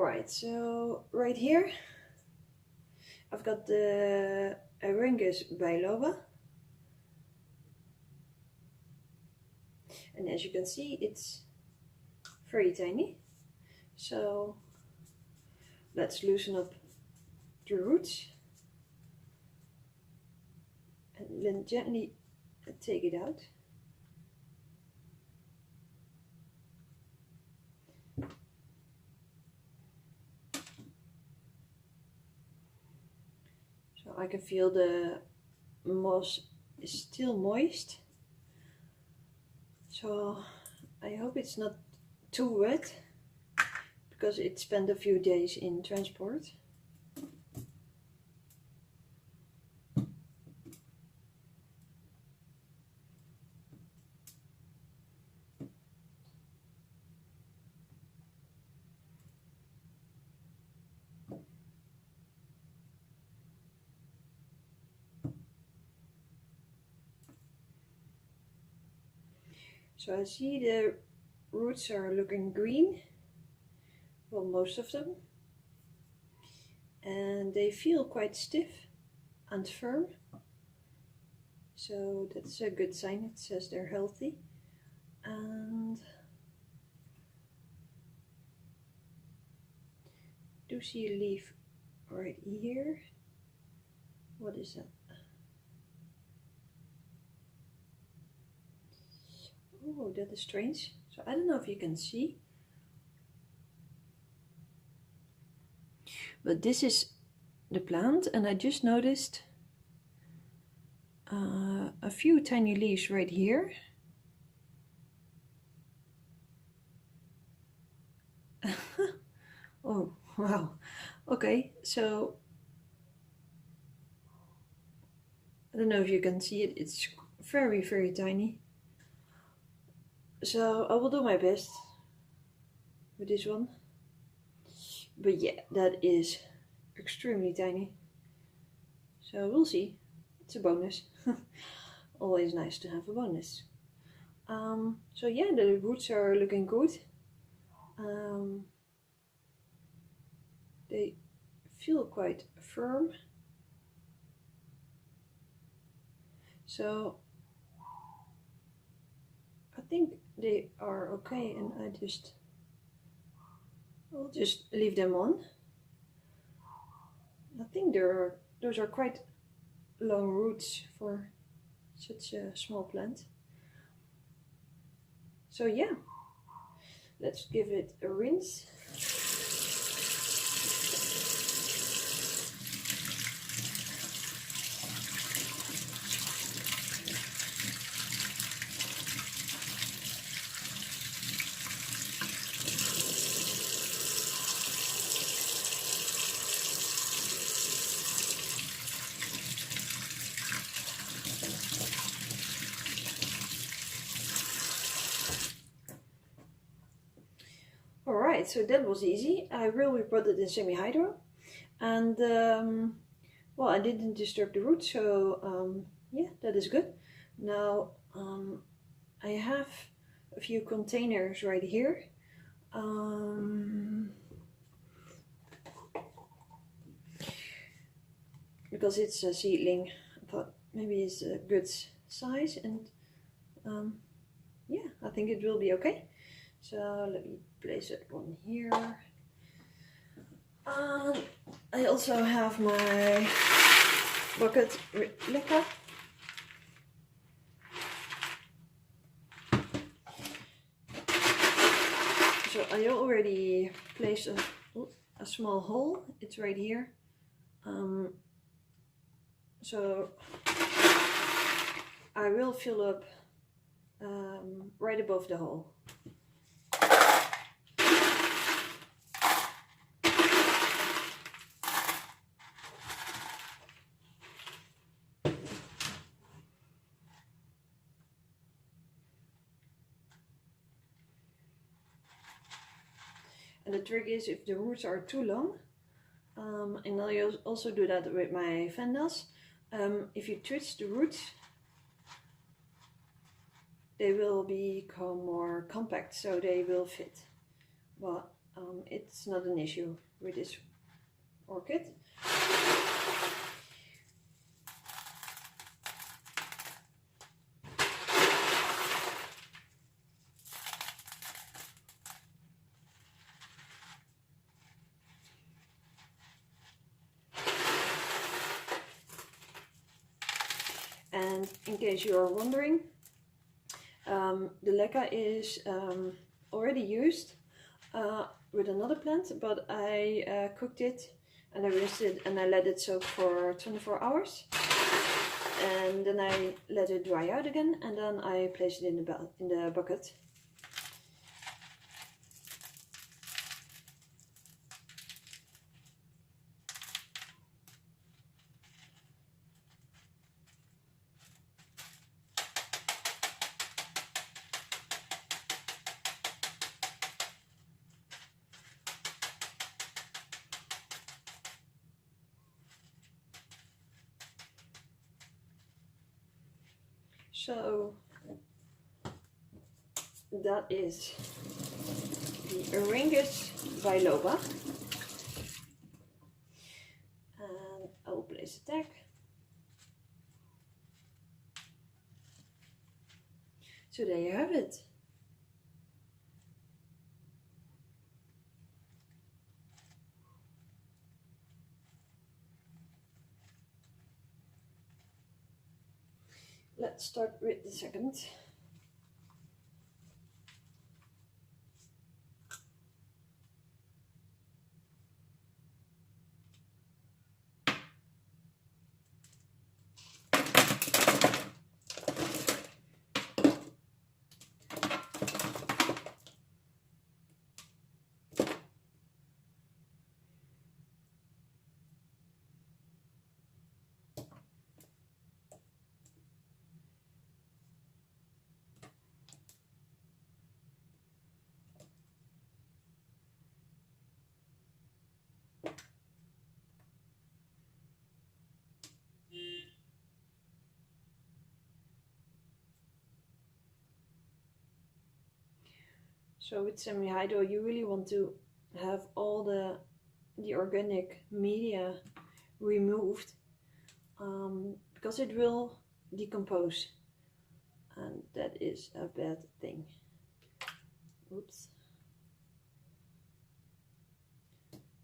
Alright, so right here I've got the Aerangis biloba, and as you can see it's very tiny, so let's loosen up the roots and then gently take it out. So I can feel the moss is still moist, so I hope it's not too wet because it spent a few days in transport. So I see the roots are looking green, well, most of them, and they feel quite stiff and firm, so that's a good sign. It says they're healthy. And do see a leaf right here. What is that? Oh, that is strange. So I don't know if you can see, but this is the plant, and I just noticed a few tiny leaves right here. Oh, wow. Okay, so I don't know if you can see it. It's very, very tiny. So I will do my best with this one. But yeah, that is extremely tiny. So we'll see. It's a bonus. Always nice to have a bonus. So yeah, the roots are looking good. They feel quite firm. So I think they are okay, and I'll just leave them on. I think those are quite long roots for such a small plant. So yeah, let's give it a rinse. Alright, so that was easy. I will repot it in semi-hydro, and well, I didn't disturb the roots, so yeah, that is good. Now I have a few containers right here. Because it's a seedling, I thought maybe it's a good size, and yeah, I think it will be okay. So let me place that one here. I also have my bucket with leca. So I already placed a small hole. It's right here. So I will fill up right above the hole. And the trick is, if the roots are too long, and I'll also do that with my vandas, if you twist the roots, they will become more compact, so they will fit. But it's not an issue with this orchid. And in case you are wondering, the leca is already used with another plant, but I cooked it and I rinsed it and I let it soak for 24 hours. And then I let it dry out again, and then I place it in the bucket. So that is the Aerangis biloba, and I will place a tag. So there you have it. Let's start with the second. So with semi-hydro, you really want to have all the organic media removed, because it will decompose, and that is a bad thing. Oops.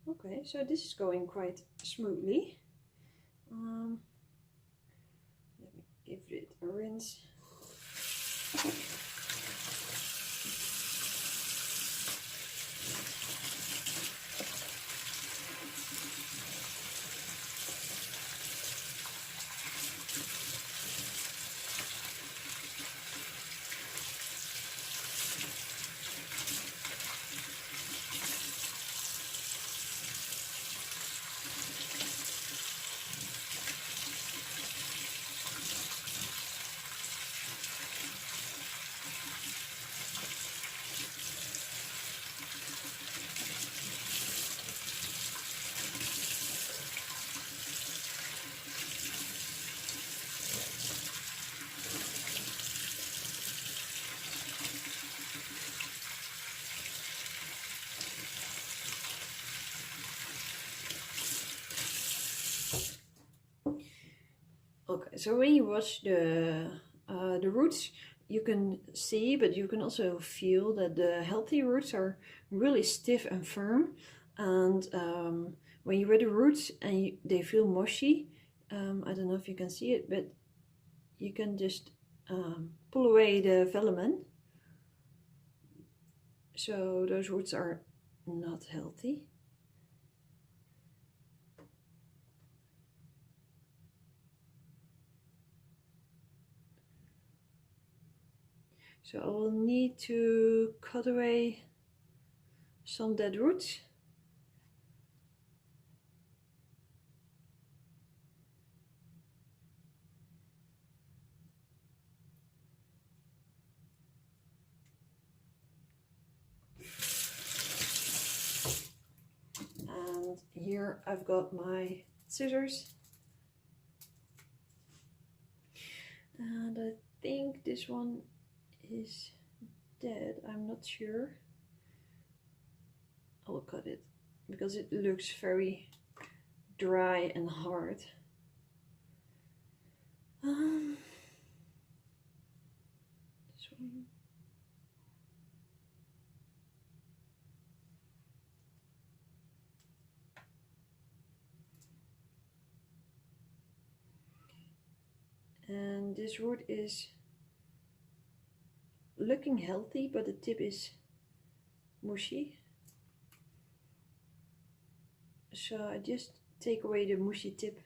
Okay, so this is going quite smoothly. Let me give it a rinse. Okay, so when you watch the roots, you can see, but you can also feel that the healthy roots are really stiff and firm. And when you read the roots and they feel mushy, I don't know if you can see it, but you can just pull away the velamen. So those roots are not healthy. So I will need to cut away some dead roots. And here I've got my scissors. And I think this one is dead, I'm not sure. I'll cut it because it looks very dry and hard. This one. And this root is looking healthy, but the tip is mushy. So I just take away the mushy tip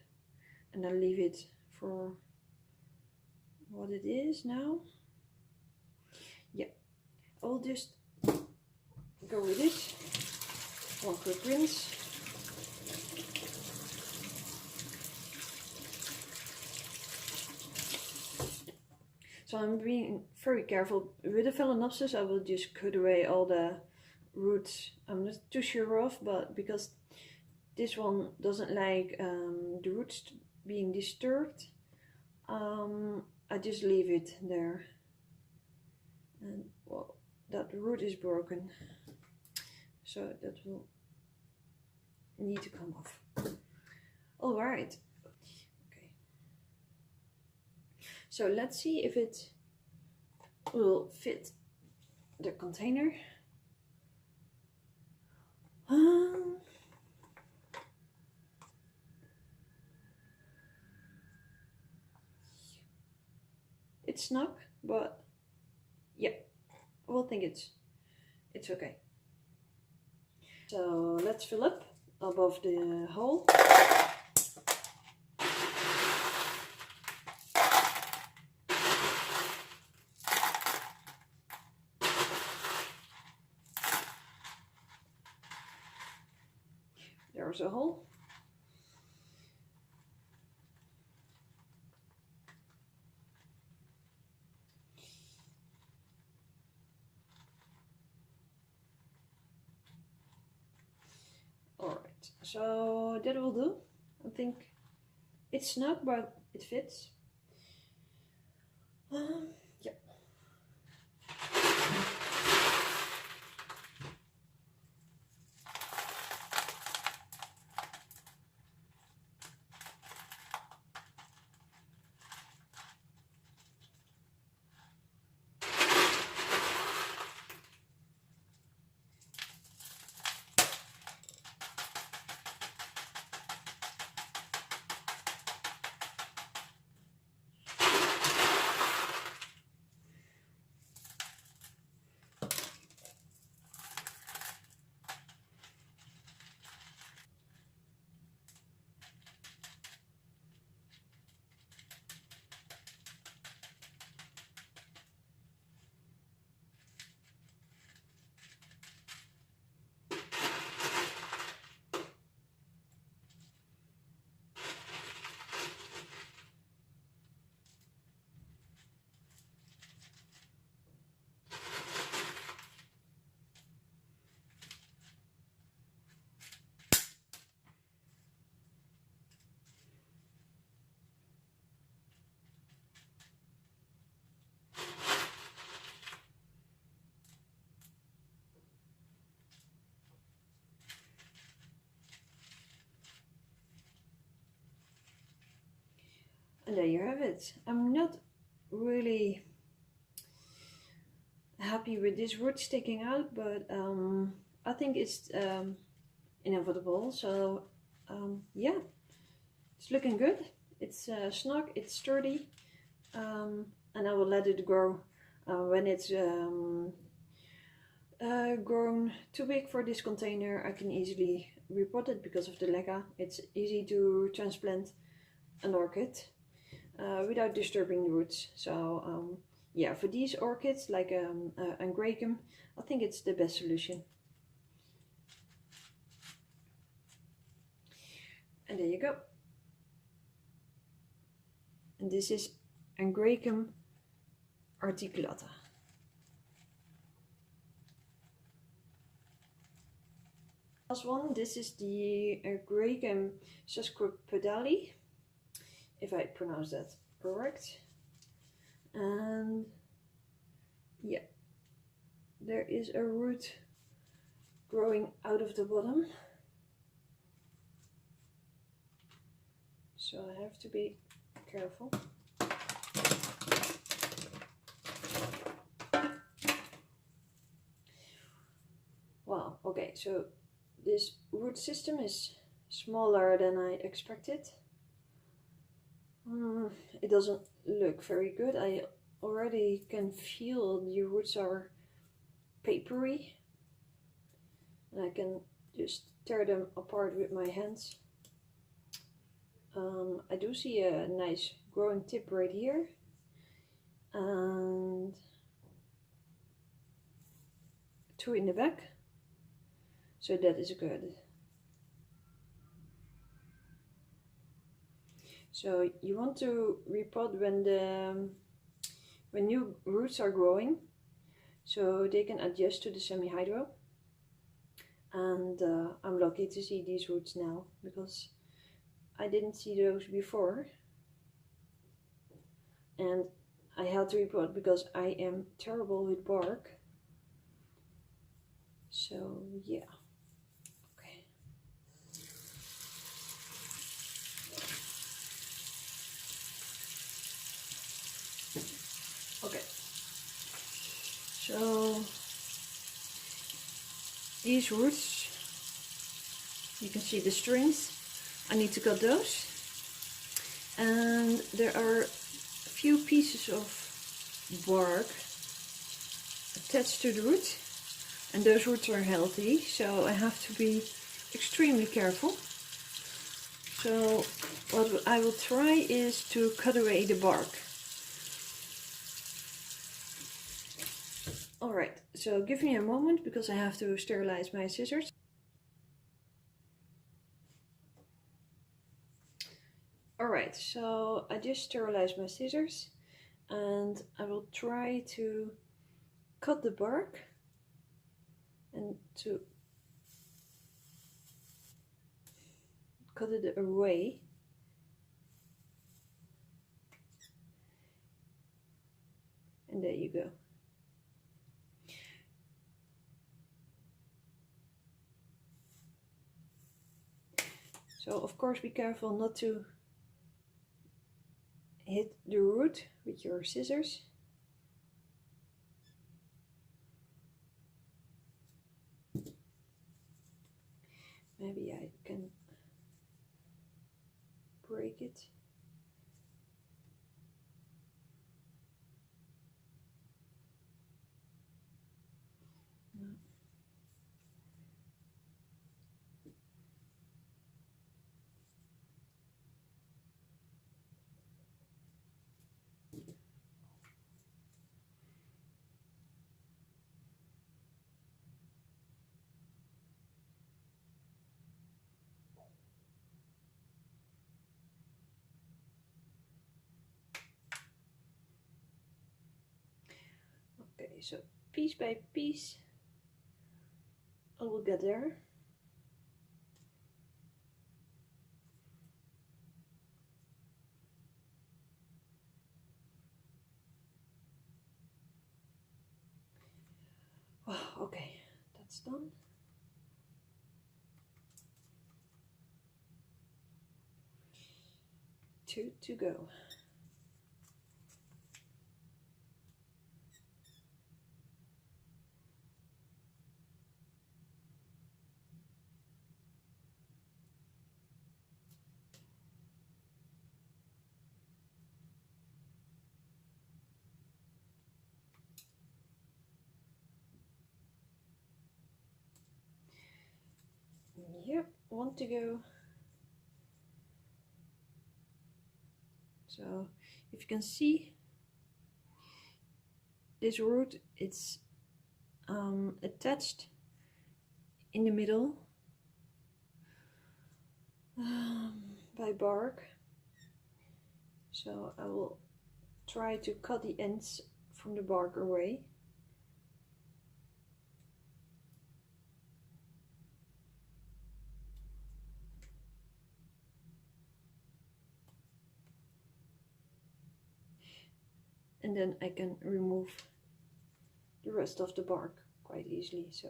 and I leave it for what it is now. Yeah, I'll just go with it. One quick rinse. So I'm being very careful. With the Phalaenopsis I will just cut away all the roots I'm not too sure of, but because this one doesn't like the roots being disturbed, I just leave it there. And well, that root is broken, so that will need to come off. All right. Okay. So let's see if it will fit the container. It's snug, but yeah, I will think it's okay. So let's fill up above the hole. There's a hole. Alright, so that will do. I think it's snug, but it fits. Yeah. And there you have it. I'm not really happy with this root sticking out, but I think it's inevitable. So yeah, it's looking good. It's snug, it's sturdy, and I will let it grow. When it's grown too big for this container, I can easily repot it because of the lega. It's easy to transplant an orchid without disturbing the roots. So yeah, for these orchids like Angraecum, I think it's the best solution. And there you go. And this is Angraecum articulata. Last one, this is the Angraecum sesquipedale, if I pronounce that correct. And yeah, there is a root growing out of the bottom. So I have to be careful. Wow, okay, so this root system is smaller than I expected. It doesn't look very good. I already can feel the roots are papery. And I can just tear them apart with my hands. I do see a nice growing tip right here. And 2 in the back. So that is good. So you want to repot when new roots are growing, so they can adjust to the semi-hydro. And I'm lucky to see these roots now, because I didn't see those before. And I had to repot because I am terrible with bark. So yeah. Okay, so these roots, you can see the strings. I need to cut those, and there are a few pieces of bark attached to the root, and those roots are healthy, so I have to be extremely careful. So what I will try is to cut away the bark. Alright, so give me a moment because I have to sterilize my scissors. Alright, so I just sterilized my scissors and I will try to cut the bark and to cut it away. And there you go. So of course be careful not to hit the root with your scissors. Maybe I can break it. No. Okay, so piece by piece I will get there. Wow, okay, that's done. Two to go. Yep, one to go. So if you can see this root, it's attached in the middle by bark. So I will try to cut the ends from the bark away. And then I can remove the rest of the bark quite easily. So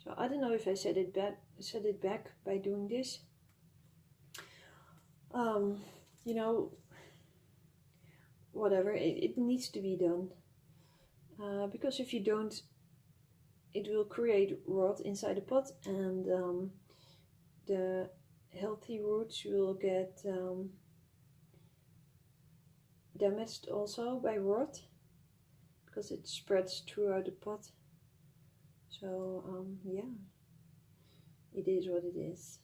So I don't know if I set it back by doing this. You know, whatever, it needs to be done. Because if you don't, it will create rot inside the pot, and the healthy roots will get damaged also by rot, because it spreads throughout the pot. So yeah, it is what it is.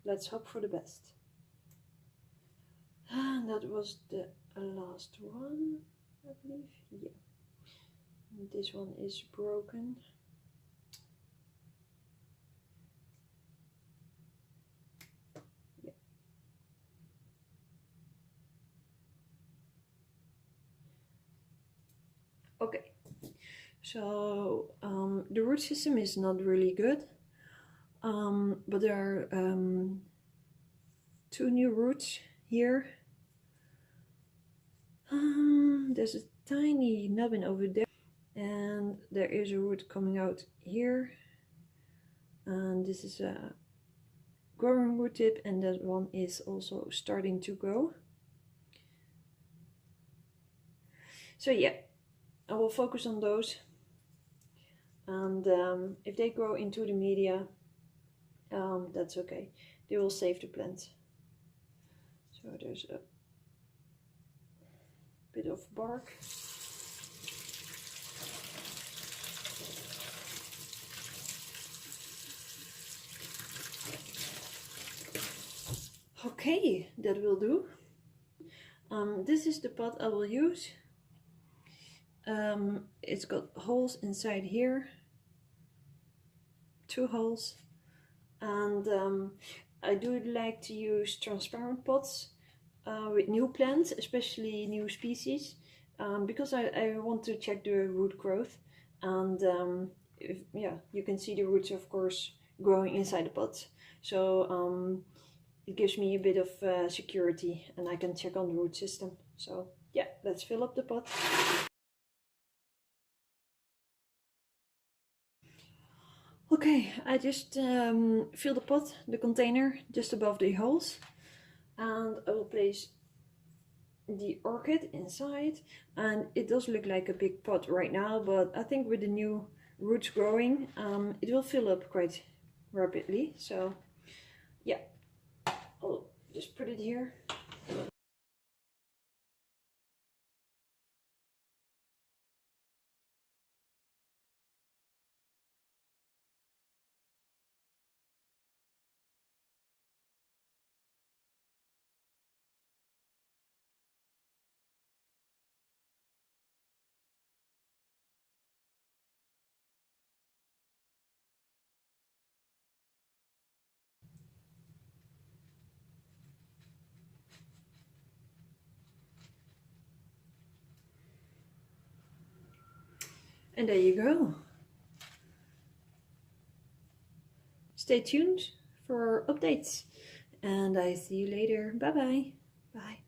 Let's hope for the best. And that was the last one, I believe. Yeah. And this one is broken. Yeah. Okay. So the root system is not really good, but there are 2 new roots here. There's a tiny nubbin over there, and there is a root coming out here, and this is a growing root tip, and that one is also starting to grow. So yeah, I will focus on those, and if they grow into the media, that's okay. They will save the plant. So there's a bit of bark. Okay, that will do. This is the pot I will use. It's got holes inside here, 2 holes, and I do like to use transparent pots with new plants, especially new species, because I want to check the root growth, and yeah, you can see the roots, of course, growing inside the pot. So it gives me a bit of security, and I can check on the root system. So yeah, let's fill up the pot. Okay, I just fill the pot, the container, just above the holes, and I will place the orchid inside. And it does look like a big pot right now, but I think with the new roots growing, it will fill up quite rapidly. So yeah, I'll just put it here. And there you go. Stay tuned for updates, and I see you later. Bye bye. Bye.